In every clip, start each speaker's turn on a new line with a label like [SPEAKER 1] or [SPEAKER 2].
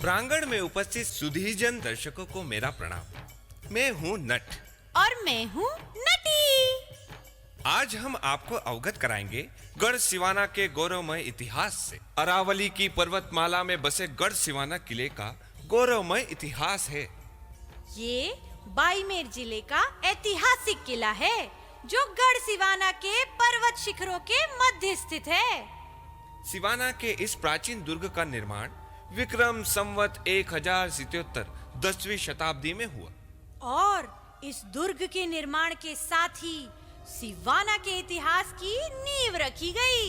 [SPEAKER 1] प्रांगण में उपस्थित सुधीजन दर्शकों को मेरा प्रणाम। मैं हूँ नट
[SPEAKER 2] और मैं हूँ नटी।
[SPEAKER 1] आज हम आपको अवगत कराएंगे गढ़ सिवाना के गौरवमय इतिहास से। अरावली की पर्वतमाला में बसे गढ़ सिवाना किले का गौरवमय इतिहास है।
[SPEAKER 2] ये बाड़मेर जिले का ऐतिहासिक किला है जो गढ़ सिवाना के पर्वत शिखरों के मध्य स्थित है।
[SPEAKER 1] सिवाना के इस प्राचीन दुर्ग का निर्माण विक्रम संवत 1077 10वीं शताब्दी में हुआ
[SPEAKER 2] और इस दुर्ग के निर्माण के साथ ही सिवाना के इतिहास की नींव रखी गई।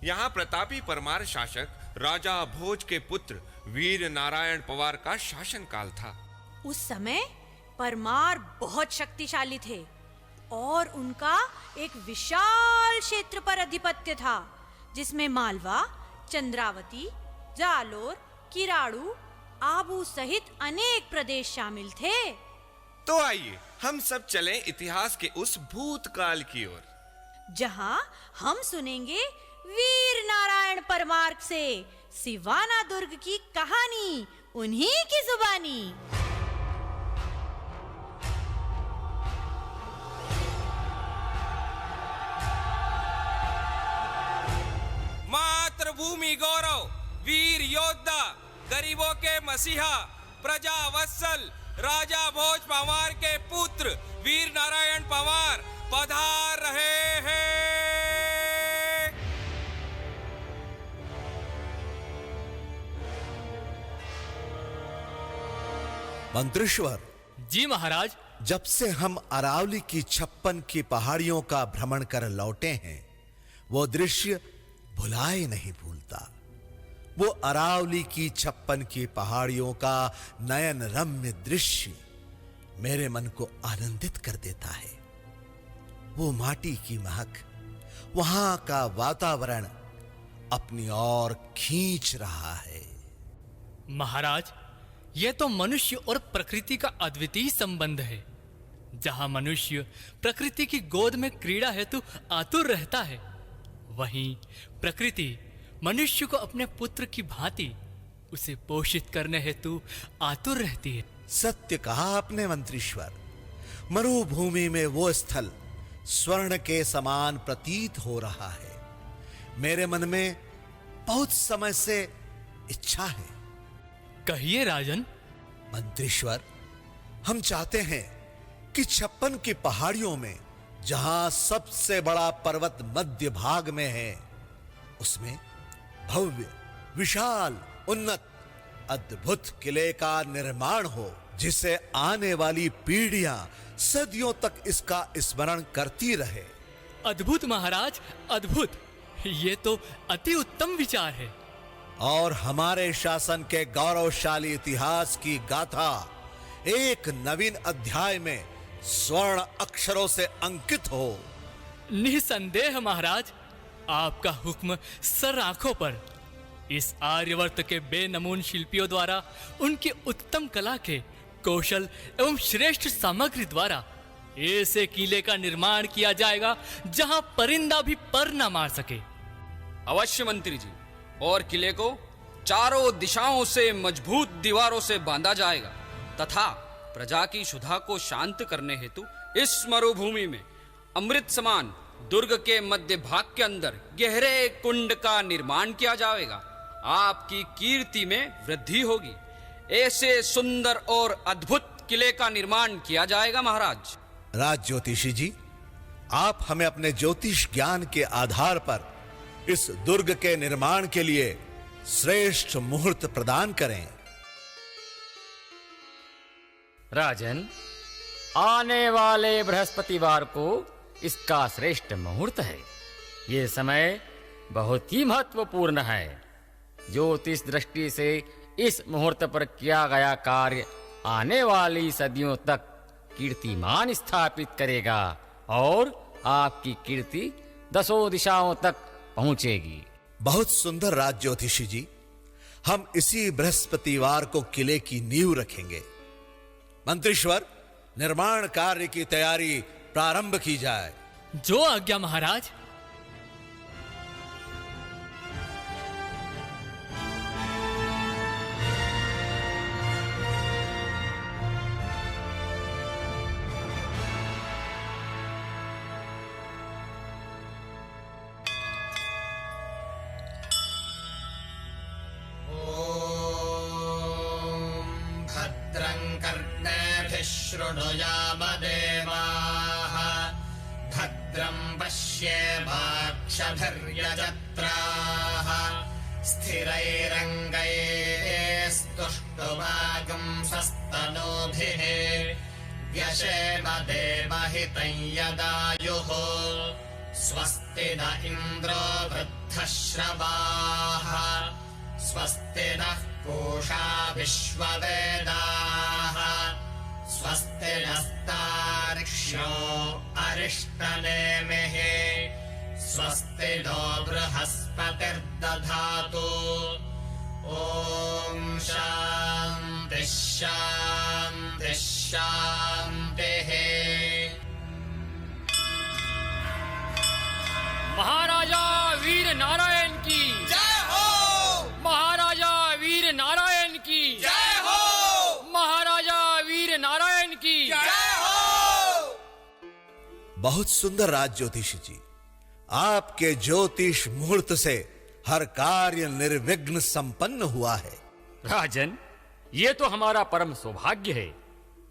[SPEAKER 1] यहाँ प्रतापी परमार शासक राजा भोज के पुत्र वीर नारायण पवार का शासन काल था।
[SPEAKER 2] उस समय परमार बहुत शक्तिशाली थे और उनका एक विशाल क्षेत्र पर अधिपत्य था, जिसमें मालवा, चंद्रावती, जालोर, किराड़ू, आबू सहित अनेक प्रदेश शामिल थे।
[SPEAKER 1] तो आइए हम सब चलें इतिहास के उस भूतकाल की ओर,
[SPEAKER 2] जहां हम सुनेंगे वीर नारायण परमार से सिवाना दुर्ग की कहानी उन्हीं की जुबानी।
[SPEAKER 3] मातृभूमि गौरव, वीर योद्धा, गरीबों के मसीहा, प्रजा वत्सल राजा भोज पवार के पुत्र वीर नारायण पवार पधार रहे हैं।
[SPEAKER 4] मंत्रीश्वर
[SPEAKER 5] जी महाराज।
[SPEAKER 4] जब से हम अरावली की 56 की पहाड़ियों का भ्रमण कर लौटे हैं, वो दृश्य भुलाए नहीं भूलता। वो अरावली की 56 की पहाड़ियों का नयन रम्य दृश्य मेरे मन को आनंदित कर देता है। वो माटी की महक, वहां का वातावरण अपनी ओर खींच रहा है।
[SPEAKER 5] महाराज, यह तो मनुष्य और प्रकृति का अद्वितीय संबंध है। जहां मनुष्य प्रकृति की गोद में क्रीड़ा हेतु आतुर रहता है, वहीं प्रकृति मनुष्य को अपने पुत्र की भांति उसे पोषित करने हेतु आतुर रहती है।
[SPEAKER 4] सत्य कहा आपने मंत्रीश्वर। मरुभूमि में वो स्थल स्वर्ण के समान प्रतीत हो रहा है। मेरे मन में बहुत समय से इच्छा है।
[SPEAKER 5] कहिए राजन।
[SPEAKER 4] मंत्रीश्वर, हम चाहते हैं कि 56 की पहाड़ियों में जहां सबसे बड़ा पर्वत मध्य भाग में है, उसमें भव्य, विशाल, उन्नत, अद्भुत किले का निर्माण हो, जिसे आने वाली पीढ़ियां सदियों तक इसका स्मरण करती रहे।
[SPEAKER 5] अद्भुत महाराज, अद्भुत। ये तो अति उत्तम विचार है।
[SPEAKER 4] और हमारे शासन के गौरवशाली इतिहास की गाथा एक नवीन अध्याय में स्वर्ण अक्षरों से अंकित हो।
[SPEAKER 5] निसंदेह महाराज, आपका हुक्म सर आंखों पर। इस आर्यवर्त के बेनमून शिल्पियों द्वारा उनकी उत्तम कला के कौशल एवं श्रेष्ठ सामग्री द्वारा ऐसे किले का निर्माण किया जाएगा जहां परिंदा भी पर न मार सके।
[SPEAKER 3] अवश्य मंत्री जी। और किले को चारों दिशाओं से मजबूत दीवारों से बांधा जाएगा तथा प्रजा की क्षुधा को शांत करने हेतु इस मरुभूमि में अमृत समान दुर्ग के मध्य भाग के अंदर गहरे कुंड का निर्माण किया जाएगा। आपकी कीर्ति में वृद्धि होगी। ऐसे सुंदर और अद्भुत किले का निर्माण किया जाएगा महाराज।
[SPEAKER 4] राज ज्योतिषी जी, आप हमें अपने ज्योतिष ज्ञान के आधार पर इस दुर्ग के निर्माण के लिए श्रेष्ठ मुहूर्त प्रदान करें।
[SPEAKER 6] राजन, आने वाले बृहस्पतिवार को इसका श्रेष्ठ मुहूर्त है। ये समय बहुत ही महत्वपूर्ण है। ज्योतिष दृष्टि से इस मुहूर्त पर किया गया कार्य आने वाली सदियों तक कीर्तिमान स्थापित करेगा और आपकी कीर्ति 10 दिशाओं तक पहुंचेगी।
[SPEAKER 4] बहुत सुंदर राज ज्योतिषी जी। हम इसी बृहस्पतिवार को किले की नींव रखेंगे। मंत्रीश्वर, निर्माण कार्य की तैयारी प्रारंभ की जाए।
[SPEAKER 5] जो आज्ञा महाराज।
[SPEAKER 7] शृणुयाम देवाः भद्रं पश्येमाक्षभिर्यजत्राः स्थिरैरङ्गैस्तुष्टुवागुंसस्तनूभिः व्यशेम देवहितं यदायुः स्वस्ति न इन्द्रो वृद्धश्रवाः स्वस्ति नः पूषा विश्ववेदाः स्वस्ति नस्तार्क्ष्यो अरिष्टनेमिः स्वस्ति नो बृहस्पतिर्दधातु ॐ शान्तिः शान्तिः शान्तिः।
[SPEAKER 3] महाराजा वीर नारायण की
[SPEAKER 7] जय हो,
[SPEAKER 3] महाराजा वीर नारायण की
[SPEAKER 7] जय हो,
[SPEAKER 3] महाराजा वीर नारायण की
[SPEAKER 7] जय हो।
[SPEAKER 4] बहुत सुंदर राज ज्योतिष जी, आपके ज्योतिष मुहूर्त से हर कार्य निर्विघ्न संपन्न हुआ है।
[SPEAKER 6] राजन, ये तो हमारा परम सौभाग्य है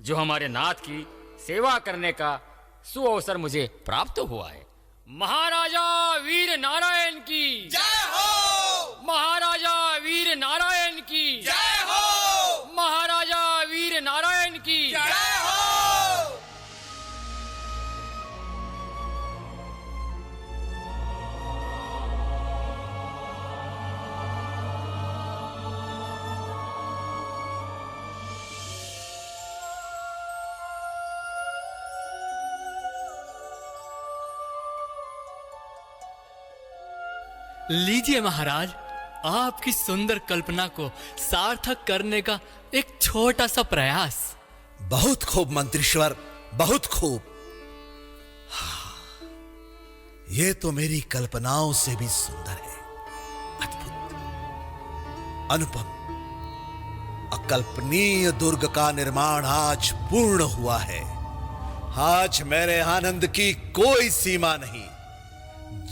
[SPEAKER 6] जो हमारे नाथ की सेवा करने का सुअवसर मुझे प्राप्त हुआ है।
[SPEAKER 3] महाराजा वीर नारायण की
[SPEAKER 7] जय हो,
[SPEAKER 3] महाराजा वीर नारायण की
[SPEAKER 7] जय हो,
[SPEAKER 3] महाराजा वीर नारायण की
[SPEAKER 7] जय हो।
[SPEAKER 5] लीजिए महाराज, आपकी सुंदर कल्पना को सार्थक करने का एक छोटा सा प्रयास।
[SPEAKER 4] बहुत खूब मंत्रीश्वर, बहुत खूब। हाँ, ये तो मेरी कल्पनाओं से भी सुंदर है, अद्भुत, अनुपम, अकल्पनीय दुर्ग का निर्माण आज पूर्ण हुआ है। आज मेरे आनंद की कोई सीमा नहीं।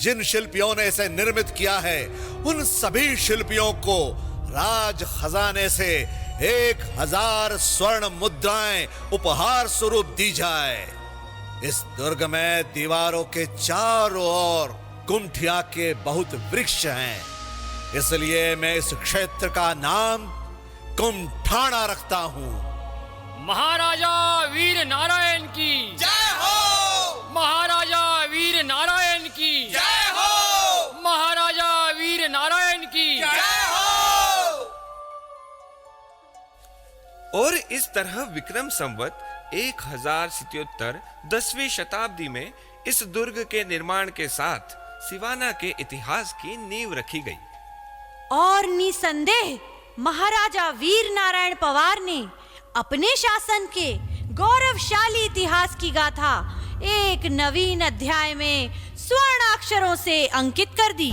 [SPEAKER 4] जिन शिल्पियों ने इसे निर्मित किया है, उन सभी शिल्पियों को राज खजाने से 1000 स्वर्ण मुद्राएं उपहार स्वरूप दी जाए। इस दुर्ग में दीवारों के चारों ओर कुंठिया के बहुत वृक्ष हैं, इसलिए मैं इस क्षेत्र का नाम कुमठाना रखता हूं।
[SPEAKER 3] महाराजा वीर नारायण की
[SPEAKER 7] जय हो,
[SPEAKER 3] महाराजा वीर नारायण की
[SPEAKER 7] जय हो,
[SPEAKER 3] महाराजा वीर नारायण की
[SPEAKER 7] जय हो।
[SPEAKER 1] और इस तरह विक्रम संवत 1000 10वीं शताब्दी में इस दुर्ग के निर्माण के साथ सिवाना के इतिहास की नींव रखी गई।
[SPEAKER 2] और निसंदेह महाराजा वीर नारायण पवार ने अपने शासन के गौरवशाली इतिहास की गाथा एक नवीन अध्याय में स्वर्ण अक्षरों से अंकित कर दी।